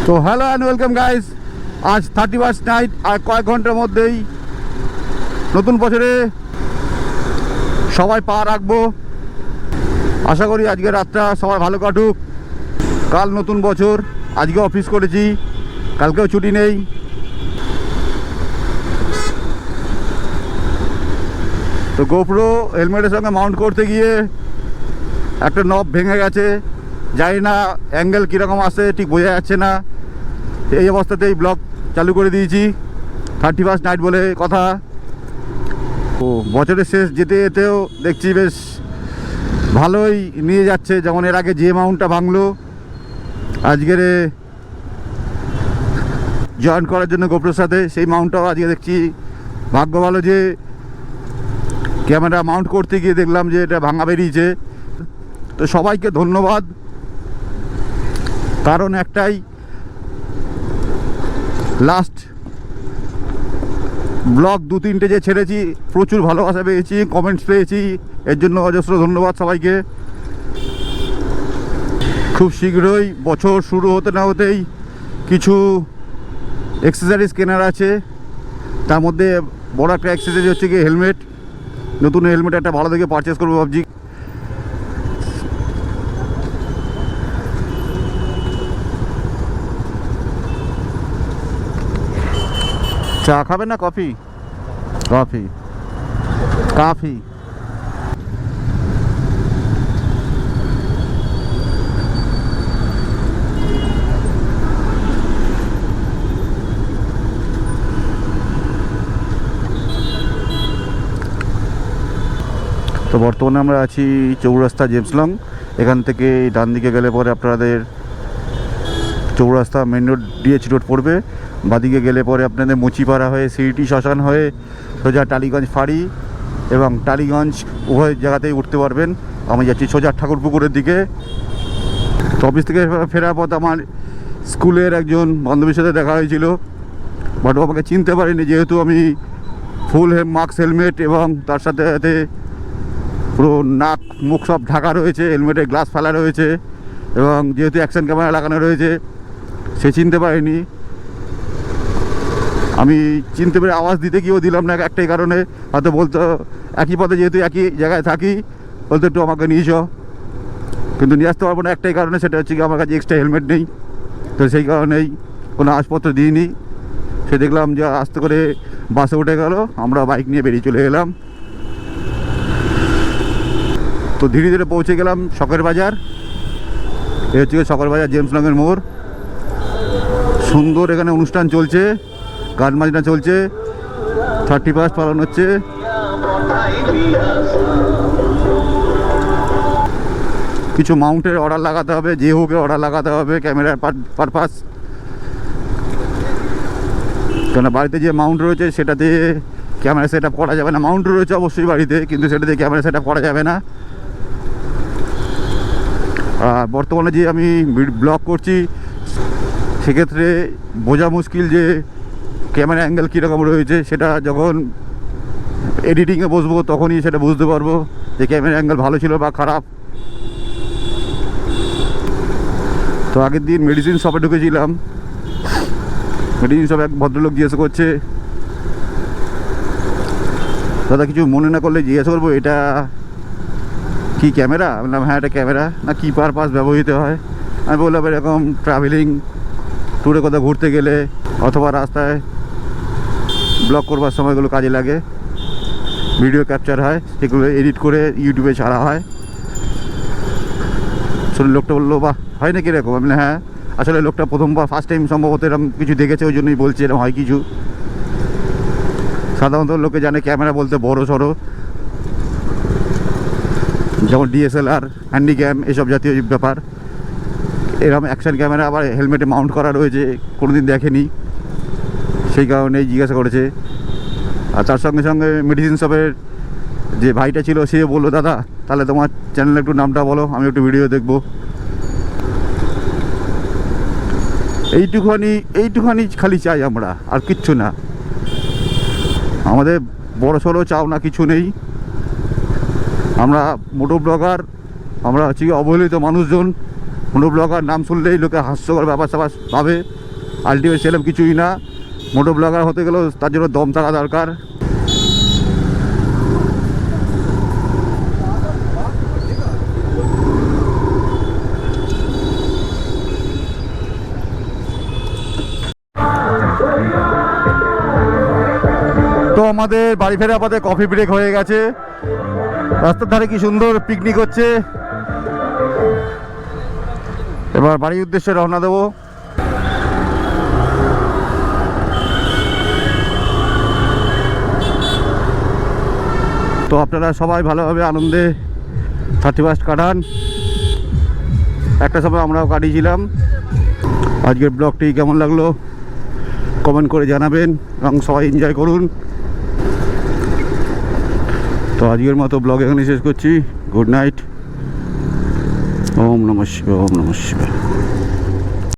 তো hello and welcome guys. আজ 31st night, আর কয়েক ঘন্টার মধ্যেই নতুন বছরে সবাই পা রাখবো। আশা করি আজকে রাতটা সবাই ভালো কাটুক। কাল নতুন বছর, আজকে অফিস করেছি, কালকেও ছুটি নেই। তো গোপ্রো হেলমেটের সঙ্গে মাউন্ট করতে গিয়ে একটা নব ভেঙে গেছে, জানি না অ্যাঙ্গেল কীরকম আসে, ঠিক বোঝা যাচ্ছে না। এই অবস্থাতেই ব্লগ চালু করে দিয়েছি, 31st নাইট বলে কথা। তো বছরের শেষ যেতে যেতেও দেখছি বেশ ভালোই নিয়ে যাচ্ছে। যেমন এর আগে যে মাউন্টটা ভাঙলো, আজকের জয়েন করার জন্য গোপ্রোর সাথে, সেই মাউন্টটাও আজকে দেখছি ভাগ্য ভালো যে ক্যামেরা মাউন্ট করতে গিয়ে দেখলাম যে এটা ভাঙা বেরিয়েছে। তো সবাইকে ধন্যবাদ, কারণ একটাই, লাস্ট ব্লগ 2-3টে যে ছেড়েছি প্রচুর ভালোবাসা পেয়েছি, কমেন্টস পেয়েছি, এর জন্য অজস্র ধন্যবাদ সবাইকে। খুব শীঘ্রই বছর শুরু হতে না হতেই কিছু অ্যাক্সেসরিজ কেনার আছে। তার মধ্যে বড় একটা অ্যাক্সেসরিজ হচ্ছে কি হেলমেট। নতুন হেলমেট একটা ভালো দেখে পারচেস করবো ভাবছি। চা খাবে না কফি? Coffee coffee. তো বর্তমানে আমরা আছি চৌরাস্তা জেমসলং। এখান থেকে ডান দিকে গেলে পরে আপনাদের চৌরাস্তা মেন রোড ডিএচ রোড পড়বে। বাদিকে গেলে পরে আপনাদের মুচিপাড়া হয়ে সিটি শ্মশান হয়ে সোজা টালিগঞ্জ ফাঁড়ি এবং টালিগঞ্জ উভয় জায়গাতেই উঠতে পারবেন। আমি যাচ্ছি সোজা ঠাকুরপুকুরের দিকে। তো অফিস থেকে ফেরার পথ আমার স্কুলের একজন বান্ধবীর সাথে দেখা হয়েছিল, বাট ও আমাকে চিনতে পারিনি, যেহেতু আমি ফুল মাস্ক হেলমেট এবং তার সাথে সাথে পুরো নাক মুখ সব ঢাকা রয়েছে, হেলমেটে গ্লাস ফেলা রয়েছে এবং যেহেতু অ্যাকশন ক্যামেরা লাগানো রয়েছে, সে চিনতে পারেনি। আমি চিনতে পেরে আওয়াজ দিতে গিয়েও দিলাম না, একটাই কারণে, হয়তো বলতো একই পথে যেহেতু একই জায়গায় থাকি, বলতো একটু আমাকে নিয়ে যাও, কিন্তু নিয়ে আসতে পারবো না একটাই কারণে, সেটা হচ্ছে কি আমার কাছে এক্সট্রা হেলমেট নেই। তো সেই কারণেই কোনো আওয়াজপত্র দিইনি। সে দেখলাম যে আস্তে করে বাসে উঠে গেল, আমরা বাইক নিয়ে বেরিয়ে চলে গেলাম। তো ধীরে ধীরে পৌঁছে গেলাম শখের বাজার। এ হচ্ছে শখের বাজার, জেমসলংয়ের মোড়। সুন্দর এখানে অনুষ্ঠান চলছে, গান বাজনা চলছে, 31st পালন হচ্ছে। কিছু মাউন্টের অর্ডার লাগাতে হবে, যে হোক অর্ডার লাগাতে হবে ক্যামেরার পারপাস। কেন বাড়িতে যে মাউন্ট রয়েছে সেটাতে ক্যামেরা সেট আপ করা যাবে না। মাউন্ট রয়েছে অবশ্যই বাড়িতে, কিন্তু সেটাতে ক্যামেরা সেট আপ করা যাবে না। আর বর্তমানে যে আমি ব্লগ করছি, সেক্ষেত্রে বোঝা মুশকিল যে ক্যামেরা অ্যাঙ্গেল কীরকম রয়েছে। সেটা যখন এডিটিংয়ে বসবো তখনই সেটা বুঝতে পারবো যে ক্যামেরা অ্যাঙ্গেল ভালো ছিল বা খারাপ। তো আগের দিন মেডিসিন শপে ঢুকেছিলাম, মেডিসিন শপে এক ভদ্রলোক জিজ্ঞেস করছে, দাদা কিছু মনে না করলে জিজ্ঞাসা করবো, এটা কি ক্যামেরা? আমি বললাম হ্যাঁ এটা ক্যামেরা। না কী পারপাস ব্যবহৃত হয়? আমি বললাম এরকম ট্রাভেলিং ট্যুরে কোথাও ঘুরতে গেলে অথবা রাস্তায় ব্লগ করবার সময়গুলো কাজে লাগে, ভিডিও ক্যাপচার হয়, সেগুলো এডিট করে ইউটিউবে ছাড়া হয়। আসলে লোকটা বললো বাহ হয় নাকি এরকম? আমি হ্যাঁ, আসলে লোকটা প্রথমবার ফার্স্ট টাইম সম্ভবত এরকম কিছু দেখেছে, ওই জন্যই বলছে এরকম হয় কিছু। সাধারণত লোকে জানে ক্যামেরা বলতে বড় সড়ো, যেমন ডিএসএলআর, হ্যান্ডিক্যাম, এসব জাতীয় ব্যাপার। এরকম অ্যাকশন ক্যামেরা আবার হেলমেটে মাউন্ট করা রয়েছে, কোনোদিন দেখেনি, সেই কারণেই জিজ্ঞাসা করেছে। আর তার সঙ্গে সঙ্গে মেডিসিন শপের যে ভাইটা ছিল সে বললো, দাদা তাহলে তোমার চ্যানেলে একটু নামটা বলো, আমি একটু ভিডিও দেখবো। এইটুখানি খালি চাই আমরা, আর কিচ্ছু না। আমাদের বড় সড়ো চাও না কিছু নেই। আমরা মোটো ব্লগার, আমরা হচ্ছে অবহেলিত মানুষজন, মোটো ব্লগার নাম শুনলেই লোকে হাস্যকর ব্যাপার স্যাপার পাবে, আলটিমেট সেরকম কিছুই না। মোটো ব্লগার হতে গেলেও তার জন্য দম থাকা দরকার। তো আমাদের বাড়ি ফেরার পথে কফি ব্রেক হয়ে গেছে। রাস্তার ধারে কি সুন্দর পিকনিক হচ্ছে। এবার বাড়ির উদ্দেশ্যে রওনা দেবো। তো আপনারা সবাই ভালোভাবে আনন্দে 31 কাটান। একটা সময় আমরাও কাটিয়েছিলাম। আজকের ব্লগটি কেমন লাগলো কমেন্ট করে জানাবেন এবং সবাই এনজয় করুন। তো আজকের মতো ব্লগ এখানে শেষ করছি। Good night. ওম নমঃ শিবায়, ওম নমঃ শিবায়।